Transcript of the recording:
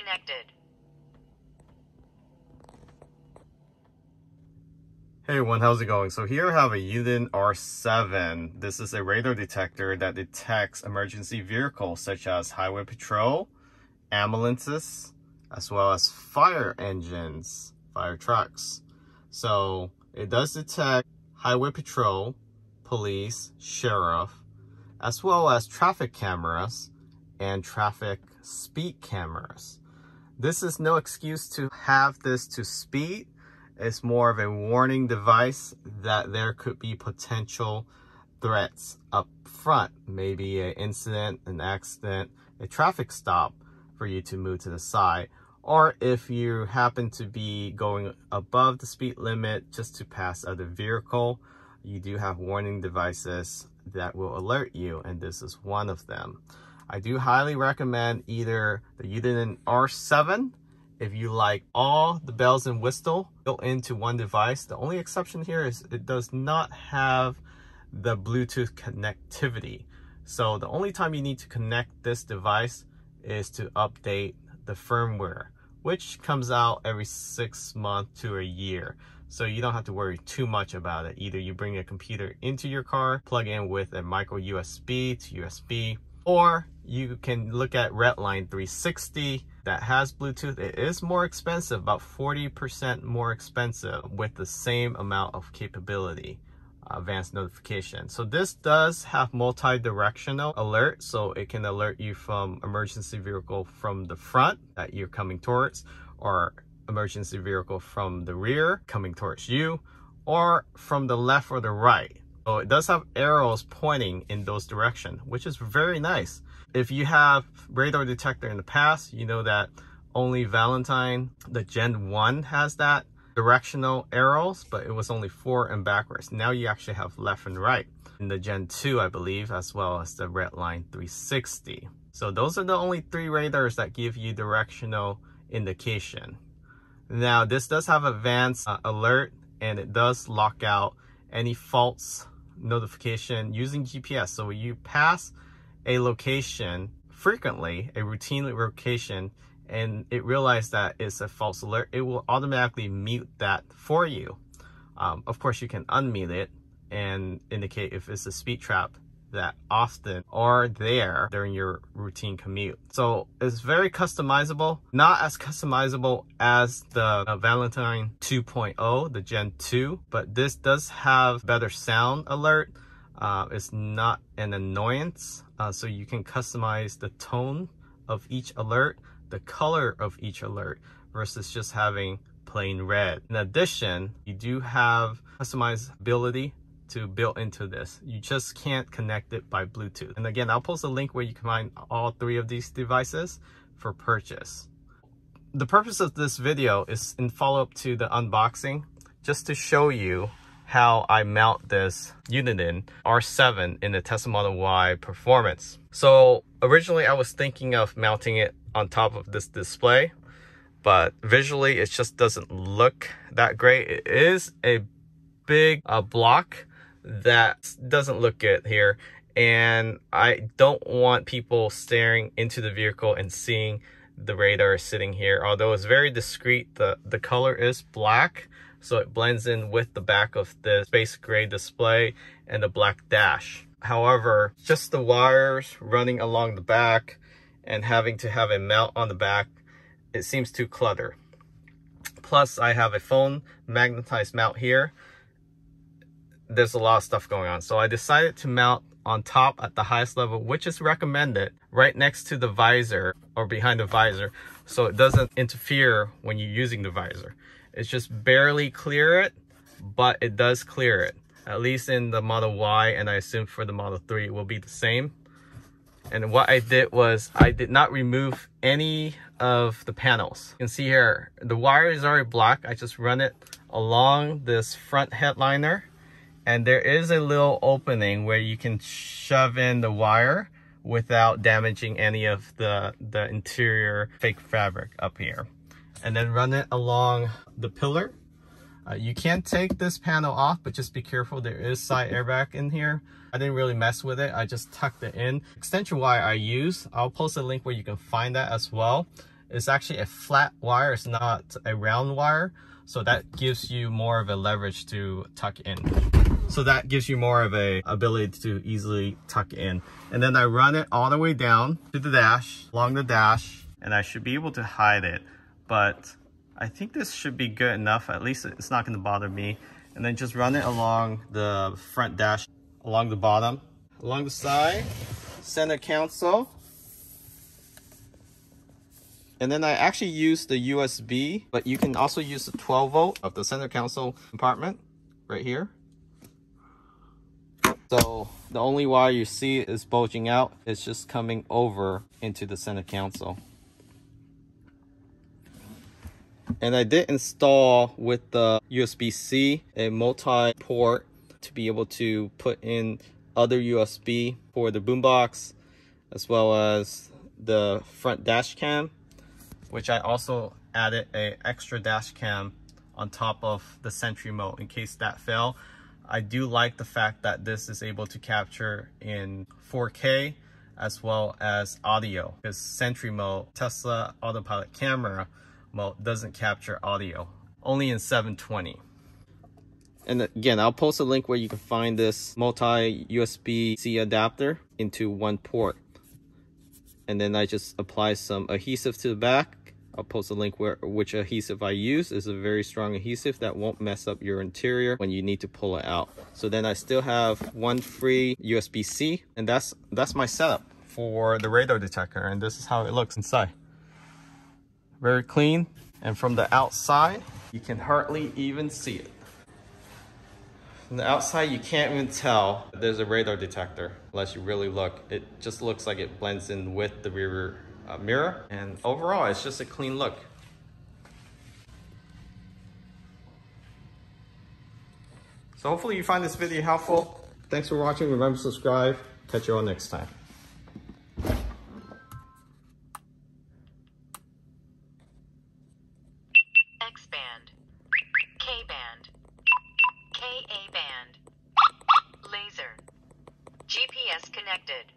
connected. Hey everyone, how's it going? So here I have a Uniden R7. This is a radar detector that detects emergency vehicles such as highway patrol, ambulances, as well as fire engines, fire trucks. So it does detect highway patrol, police, sheriff, as well as traffic cameras and traffic speed cameras. This is no excuse to have this to speed. It's more of a warning device that there could be potential threats up front. Maybe an incident, an accident, a traffic stop for you to move to the side. Or if you happen to be going above the speed limit just to pass other vehicle, you do have warning devices that will alert you, and this is one of them. I do highly recommend either the Uniden R7 if you like all the bells and whistle built into one device. The only exception here is it does not have the Bluetooth connectivity. So the only time you need to connect this device is to update the firmware, which comes out every 6 months to a year. So you don't have to worry too much about it. Either you bring a computer into your car, plug in with a micro USB to USB, or you can look at Redline 360 that has Bluetooth. It is more expensive, about 40% more expensive, with the same amount of capability, advanced notification. So this does have multi-directional alert, so it can alert you from emergency vehicle from the front that you're coming towards, or emergency vehicle from the rear coming towards you, or from the left or the right. So it does have arrows pointing in those directions, which is very nice. If you have radar detector in the past, you know that only Valentine, the Gen 1, has that directional arrows, but it was only forward and backwards. Now you actually have left and right in the Gen 2, I believe, as well as the Redline 360. So those are the only 3 radars that give you directional indication. Now this does have advanced alert, and it does lock out any false notification using GPS. So when you pass a location frequently, a routine location, and it realizes that it's a false alert, it will automatically mute that for you. Of course, you can unmute it and indicate if it's a speed trap that often are there during your routine commute. So it's very customizable, not as customizable as the Valentine 2.0, the Gen 2, but this does have better sound alert. It's not an annoyance, so you can customize the tone of each alert, the color of each alert, versus just having plain red. In addition, you do have customizability to build into this. You just can't connect it by Bluetooth. And again, I'll post a link where you can find all 3 of these devices for purchase. The purpose of this video is in follow-up to the unboxing, just to show you how I mount this Uniden R7 in the Tesla Model Y Performance. So originally I was thinking of mounting it on top of this display, but visually it just doesn't look that great. It is a big block that doesn't look good here, and I don't want people staring into the vehicle and seeing the radar sitting here. Although it's very discreet, the color is black, so it blends in with the back of the space gray display and the black dash. However, just the wires running along the back and having to have a mount on the back, it seems too cluttered. Plus I have a phone magnetized mount here. There's a lot of stuff going on, so I decided to mount on top at the highest level, which is recommended, right next to the visor or behind the visor, so it doesn't interfere when you're using the visor. It's just barely clear it, but it does clear it, at least in the Model Y, and I assume for the Model 3 it will be the same. And what I did was I did not remove any of the panels. You can see here the wire is already black. I just run it along this front headliner, and there is a little opening where you can shove in the wire without damaging any of the interior fake fabric up here. And then run it along the pillar. You can take this panel off, but just be careful. There is side airbag in here. I didn't really mess with it. I just tucked it in. Extension wire I use, I'll post a link where you can find that as well. It's actually a flat wire, it's not a round wire. So that gives you more of a leverage to tuck in. So that gives you more of a ability to easily tuck in. And then I run it all the way down to the dash, along the dash, and I should be able to hide it. But I think this should be good enough. At least it's not going to bother me. And then just run it along the front dash, along the bottom, along the side, center console. And then I actually use the USB, but you can also use the 12 volt of the center console compartment right here. So the only wire you see is bulging out. It's just coming over into the center console. And I did install with the USB-C a multi-port to be able to put in other USB for the boombox, as well as the front dash cam, which I also added an extra dash cam on top of the Sentry mode in case that failed. I do like the fact that this is able to capture in 4K as well as audio, because Sentry mode, Tesla autopilot camera mode, doesn't capture audio, only in 720. And again, I'll post a link where you can find this multi USB-C adapter into one port. And then I just apply some adhesive to the back. I'll post a link which adhesive I use. Is a very strong adhesive that won't mess up your interior when you need to pull it out. So then I still have one free USB-C, and that's my setup for the radar detector, and this is how it looks inside. Very clean, and from the outside you can hardly even see it. From the outside you can't even tell there's a radar detector unless you really look. It just looks like it blends in with the rear mirror, and overall it's just a clean look. So hopefully you find this video helpful. Thanks for watching. Remember to subscribe. Catch you all next time. X-band, K-band, Ka band, laser, GPS connected.